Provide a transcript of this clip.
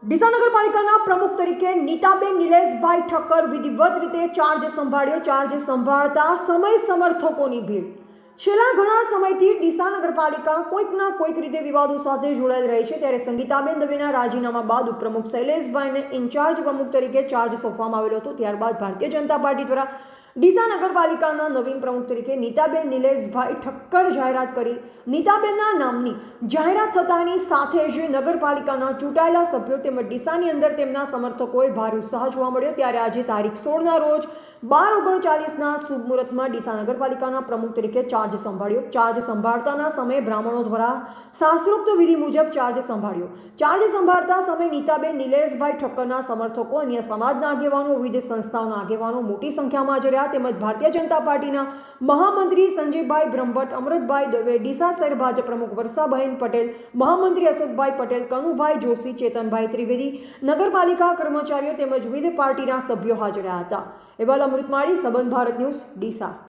ડીસા નગરપાલિકાના પ્રમુખ તરીકે નીતાબેન નિલેશભાઈ ઠક્કર વિધિવત રીતે ચાર્જ સંભાળ્યો। ચાર્જ સંભાળતા સમય સમર્થકોની ભીડ। છેલ્લા ઘણા સમયથી ડીસા નગરપાલિકા કોઈકના કોઈક રીતે વિવાદો સાથે જોડાઈ રહી છે, ત્યારે સંગીતાબેન દવેના રાજીનામા બાદ ઉપપ્રમુખ શૈલેષભાઈને ઇન્ચાર્જ પ્રમુખ તરીકે ચાર્જ સોંપવામાં આવેલો હતો। ત્યારબાદ ભારતીય જનતા પાર્ટી દ્વારા ડીસા નગરપાલિકાના નવીન પ્રમુખ તરીકે નીતાબેન નિલેશભાઈ ઠક્કર જાહેરાત કરી। નીતાબેનના નામની જાહેરાત થતાની સાથે જ નગરપાલિકાના ચૂંટાયેલા સભ્યો તેમજ ડીસાની અંદર તેમના સમર્થકોએ ભારે ઉત્સાહ જોવા મળ્યો। ત્યારે આજે તારીખ 16ના રોજ 12:39ના શુભ મુહૂર્તમાં ડીસા નગરપાલિકાના પ્રમુખ તરીકે ચાર્જ સંભાળ્યો। ચાર્જ સંભાળતાના સમયે બ્રાહ્મણો દ્વારા શાસ્ત્રોક્ત વિધિ મુજબ ચાર્જ સંભાળ્યો। ચાર્જ સંભાળતા સમયે નીતાબેન નિલેશભાઈ ઠક્કરના સમર્થકો, અન્ય સમાજના આગેવાનો, વિવિધ સંસ્થાઓના આગેવાનો મોટી સંખ્યામાં હાજર રહ્યા, તેમજ ભારતીય જનતા પાર્ટીના મહામંત્રી સંજયભાઈ બ્રહ્મભટ્ટ, અમૃતભાઈ દવે, ડીસા શહેર ભાજપ પ્રમુખ વર્ષાબહેન પટેલ, મહામંત્રી અશોકભાઈ પટેલ, કનુભાઈ જોશી, ચેતનભાઈ ત્રિવેદી, નગરપાલિકા કર્મચારીઓ તેમજ વિવિધ પાર્ટીના સભ્યો હાજર રહ્યા હતા। અહેવાલ અમૃત માળી, સંબંધ ભારત ન્યૂઝ, ડીસા।